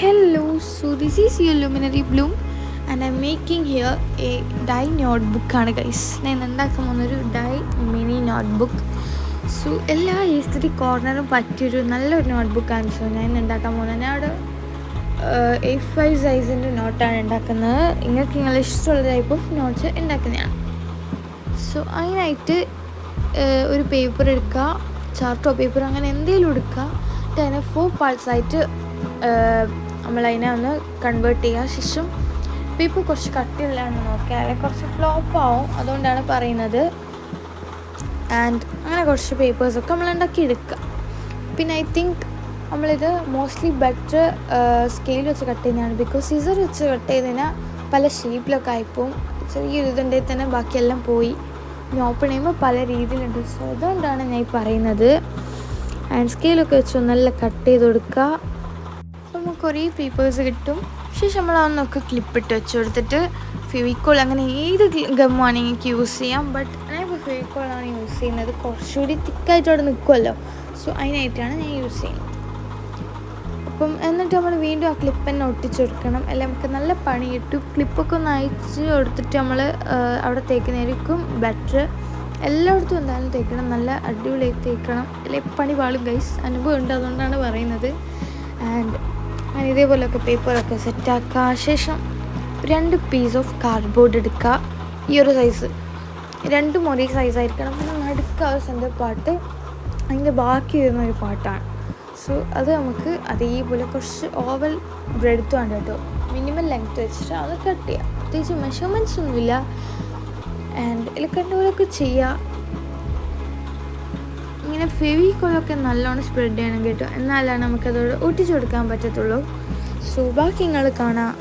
Hello, so this is your Luminary Bloom and I'm making here a dye notebook guys. ഞാൻ ഉണ്ടാക്കാൻ പോകുന്നൊരു dye mini notebook. So എല്ലാ aesthetic കോർണറും പറ്റിയൊരു നല്ലൊരു നോട്ട്ബുക്കാണ്. So ഞാൻ ഉണ്ടാക്കാൻ പോകുന്നത് ഞാൻ അവിടെ A5 സൈസിൻ്റെ നോട്ടാണ് ഉണ്ടാക്കുന്നത്. നിങ്ങൾക്ക് ഇഷ്ടമുള്ള ടൈപ്പ് ഓഫ് നോട്ട്സ് ഉണ്ടാക്കുന്നതാണ്. സോ അതിനായിട്ട് ഒരു പേപ്പർ എടുക്കുക, ചാർട്ടോ പേപ്പർ അങ്ങനെ എന്തെങ്കിലും എടുക്കുക. അതിനെ 4 പാർട്സായിട്ട് നമ്മളതിനെ ഒന്ന് കൺവേർട്ട് ചെയ്യുക. ശേഷം പേപ്പർ കുറച്ച് കട്ടിയുള്ളതാണെന്ന് നോക്കുക, അല്ലെങ്കിൽ കുറച്ച് ഫ്ലോപ്പാവും, അതുകൊണ്ടാണ് പറയുന്നത്. ആൻഡ് അങ്ങനെ കുറച്ച് പേപ്പേഴ്സൊക്കെ നമ്മൾ ഉണ്ടാക്കി എടുക്കുക. പിന്നെ ഐ തിങ്ക് നമ്മളിത് മോസ്റ്റ്ലി ബെറ്റർ സ്കെയിൽ വെച്ച് കട്ട് ചെയ്യുന്നതാണ്. ബിക്കോസ് സിസർ വെച്ച് കട്ട് ചെയ്തതിനാൽ പല ഷേപ്പിലൊക്കെ ആയിപ്പോവും. ചെറിയൊരു ഇതുണ്ടെങ്കിൽ തന്നെ ബാക്കിയെല്ലാം പോയി. ഇനി ഓപ്പൺ ചെയ്യുമ്പോൾ പല രീതിയിലുണ്ട്. സോ അതുകൊണ്ടാണ് ഞാൻ ഈ പറയുന്നത്. ആൻഡ് സ്കെയിലൊക്കെ വെച്ച് നല്ല കട്ട് ചെയ്ത് കൊടുക്കുക. അപ്പോൾ നമുക്ക് കുറേ പേപ്പേഴ്സ് കിട്ടും. ശേഷം നമ്മളതൊന്നൊക്കെ ക്ലിപ്പിട്ട് വെച്ച് കൊടുത്തിട്ട് ഫെവിക്കോൾ അങ്ങനെ ഏത് ഗമ്മാണെങ്കിൽ എനിക്ക് യൂസ് ചെയ്യാം. ബട്ട് ഞാനിപ്പോൾ ഫെവിക്കോളാണ് യൂസ് ചെയ്യുന്നത്. കുറച്ചുകൂടി തിക്കായിട്ട് അവിടെ നിൽക്കുമല്ലോ. സോ അതിനായിട്ടാണ് ഞാൻ യൂസ് ചെയ്യുന്നത്. അപ്പം എന്നിട്ട് നമ്മൾ വീണ്ടും ആ ക്ലിപ്പ് തന്നെ ഒട്ടിച്ച് കൊടുക്കണം. അല്ലെ നമുക്ക് നല്ല പണി കിട്ടും. ക്ലിപ്പൊക്കെ ഒന്ന് അയച്ച് കൊടുത്തിട്ട് നമ്മൾ അവിടെ തേക്കുന്നതായിരിക്കും ബെറ്റർ. എല്ലായിടത്തും എന്തായാലും തേക്കണം, നല്ല അടിപൊളിയായി തേക്കണം, അല്ലെ പണി പാളും ഗൈസ്. അനുഭവം ഉണ്ട്, അതുകൊണ്ടാണ് പറയുന്നത്. ആൻഡ് ഞാൻ ഇതേപോലെയൊക്കെ പേപ്പറൊക്കെ സെറ്റാക്കുക. ശേഷം 2 പീസ് ഓഫ് കാർഡ്ബോർഡ് എടുക്കുക. ഈ ഒരു സൈസ് 2 ഒരേ സൈസായിരിക്കണം. പിന്നെ നടുക്കുക ഒരു സെൻറ്റർ പാർട്ട്, അതിൻ്റെ ബാക്കി വരുന്നൊരു പാർട്ടാണ്. സോ അത് നമുക്ക് അതേപോലെ കുറച്ച് ഓവൽ ബ്രെഡ്ത്ത് വേണ്ട കേട്ടോ, മിനിമം ലെങ്ത്ത് വെച്ചിട്ട് അത് കട്ട് ചെയ്യുക. പ്രത്യേകിച്ച് മെഷർമെൻറ്റ്സ് ഒന്നുമില്ല. ആൻഡ് ഇതിൽ കണ്ടുപോലൊക്കെ ചെയ്യുക. ഇങ്ങനെ ഫെവിക്കോളൊക്കെ നല്ലോണം സ്പ്രെഡ് ചെയ്യണം കേട്ടോ, എന്നാലാണ് നമുക്കതോട് ഒട്ടിച്ചു കൊടുക്കാൻ പറ്റത്തുള്ളൂ. സോ ബാക്കി നിങ്ങൾ കാണാം.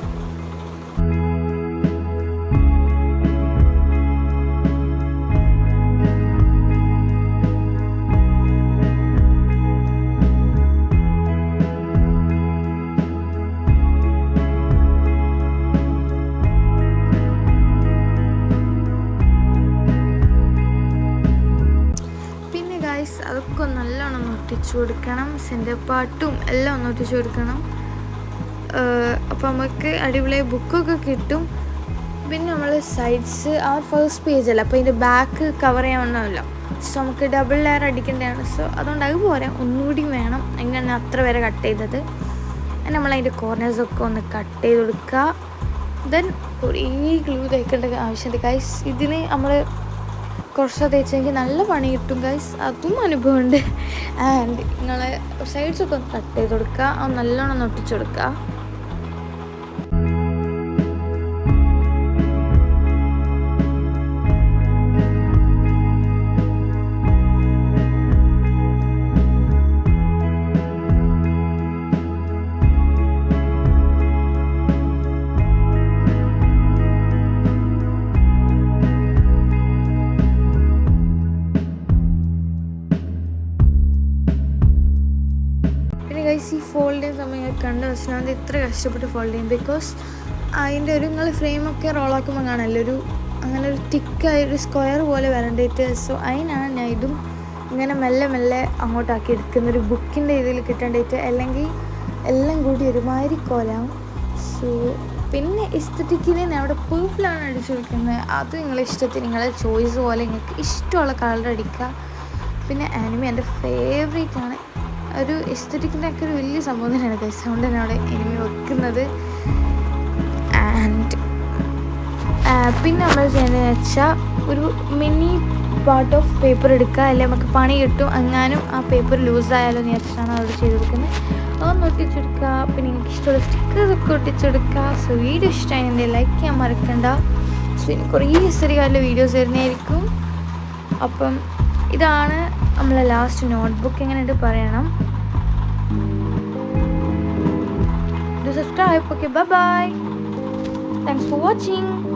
അതൊക്കെ നല്ലോണം ഒട്ടിച്ചു കൊടുക്കണം. സെൻറ്റർ പാർട്ടും എല്ലാം ഒന്ന് ഒട്ടിച്ചു കൊടുക്കണം. അപ്പോൾ നമുക്ക് അടിപൊളി ബുക്കൊക്കെ കിട്ടും. പിന്നെ നമ്മൾ സൈഡ്സ് ആ ഫസ്റ്റ് പേജല്ല, അപ്പോൾ അതിൻ്റെ ബാക്ക് കവർ ചെയ്യാൻ വന്നതല്ലോ. സോ നമുക്ക് ഡബിൾ ലെയർ അടിക്കേണ്ടതാണ്. സോ അതുകൊണ്ട് അത് പോരാ, ഒന്നുകൂടി വേണം. അങ്ങനെ അത്ര വരെ കട്ട് ചെയ്തത്. നമ്മളതിൻ്റെ കോർണേഴ്സൊക്കെ ഒന്ന് കട്ട് ചെയ്ത് കൊടുക്കുക. ദെൻ കുറേ ഗ്ലൂ തേക്കേണ്ട ആവശ്യമുണ്ട് ഗൈസ്. ഇതിന് നമ്മൾ കുറച്ച് തേച്ചെങ്കിൽ നല്ല പണി കിട്ടും ഗൈസ്, അതും അനുഭവമുണ്ട്. ആൻഡ് നിങ്ങൾ സൈഡ്സൊക്കെ ഒന്ന് കട്ട് ചെയ്ത് കൊടുക്കുക, അത് നല്ലോണം ഒട്ടിച്ചു കൊടുക്കുക. ഈ ഫോൾഡ് ചെയ്യുന്ന സമയം കണ്ട വെച്ചാൽ ഇത്ര കഷ്ടപ്പെട്ട് ഫോൾഡ് ചെയ്യും. ബിക്കോസ് അതിൻ്റെ ഒരു നിങ്ങൾ ഫ്രെയിമൊക്കെ റോളാക്കുമ്പോൾ കാണാമല്ലോ, അങ്ങനെ ഒരു തിക്കായൊരു സ്ക്വയർ പോലെ വരേണ്ടിയിട്ട്. സോ അതിനാണ് ഞാൻ ഇതും ഇങ്ങനെ മെല്ലെ മെല്ലെ അങ്ങോട്ടാക്കി എടുക്കുന്നൊരു ബുക്കിൻ്റെ ഇതിൽ കിട്ടേണ്ടിയിട്ട്. അല്ലെങ്കിൽ എല്ലാം കൂടി ഒരുമാതിരി കോലാവും. സോ പിന്നെ എസ്തറ്റിക്കിന് ഞാൻ അവിടെ പേർപ്പിളാണ് അടിച്ചു കൊടുക്കുന്നത്. അത് നിങ്ങളെ ഇഷ്ടത്തിന്, നിങ്ങളെ ചോയ്സ് പോലെ നിങ്ങൾക്ക് ഇഷ്ടമുള്ള കളർ അടിക്കുക. പിന്നെ ആനിമി എൻ്റെ ഫേവറേറ്റ് ആണ്. ഒരു എസ്തറ്റിക്കിൻ്റെ ഒക്കെ ഒരു വലിയ സംഭവം തന്നെയാണ് ഗൈസ്. അതുകൊണ്ട് തന്നെ അവിടെ എനിമി വെക്കുന്നത്. ആൻഡ് പിന്നെ നമ്മൾ ചെയ്യുന്നതെന്ന് വെച്ചാൽ ഒരു മിനി പാർട്ട് ഓഫ് പേപ്പർ എടുക്കുക, അല്ലെങ്കിൽ നമുക്ക് പണി കിട്ടും. എങ്ങാനും ആ പേപ്പർ ലൂസായാലോ എന്ന് വെച്ചിട്ടാണ് അവിടെ ചെയ്ത് കൊടുക്കുന്നത്. അതൊന്ന് ഒട്ടിച്ചെടുക്കുക. പിന്നെ എനിക്ക് ഇഷ്ടമുള്ള സ്റ്റിക്കേഴ്സൊക്കെ ഒട്ടിച്ചെടുക്കുക. സോ വീഡിയോ ഇഷ്ടമായി എൻ്റെ ലൈക്ക് ചെയ്യാൻ മറക്കണ്ട. സോ ഇനി കുറേ ചെറിയ വീഡിയോസ് വരുന്നതായിരിക്കും. അപ്പം ഇതാണ് നമ്മളെ ലാസ്റ്റ് നോട്ട്ബുക്ക്. എങ്ങനെയുണ്ട് പറയണം. Do subscribe. Okay, bye bye. Thanks for watching.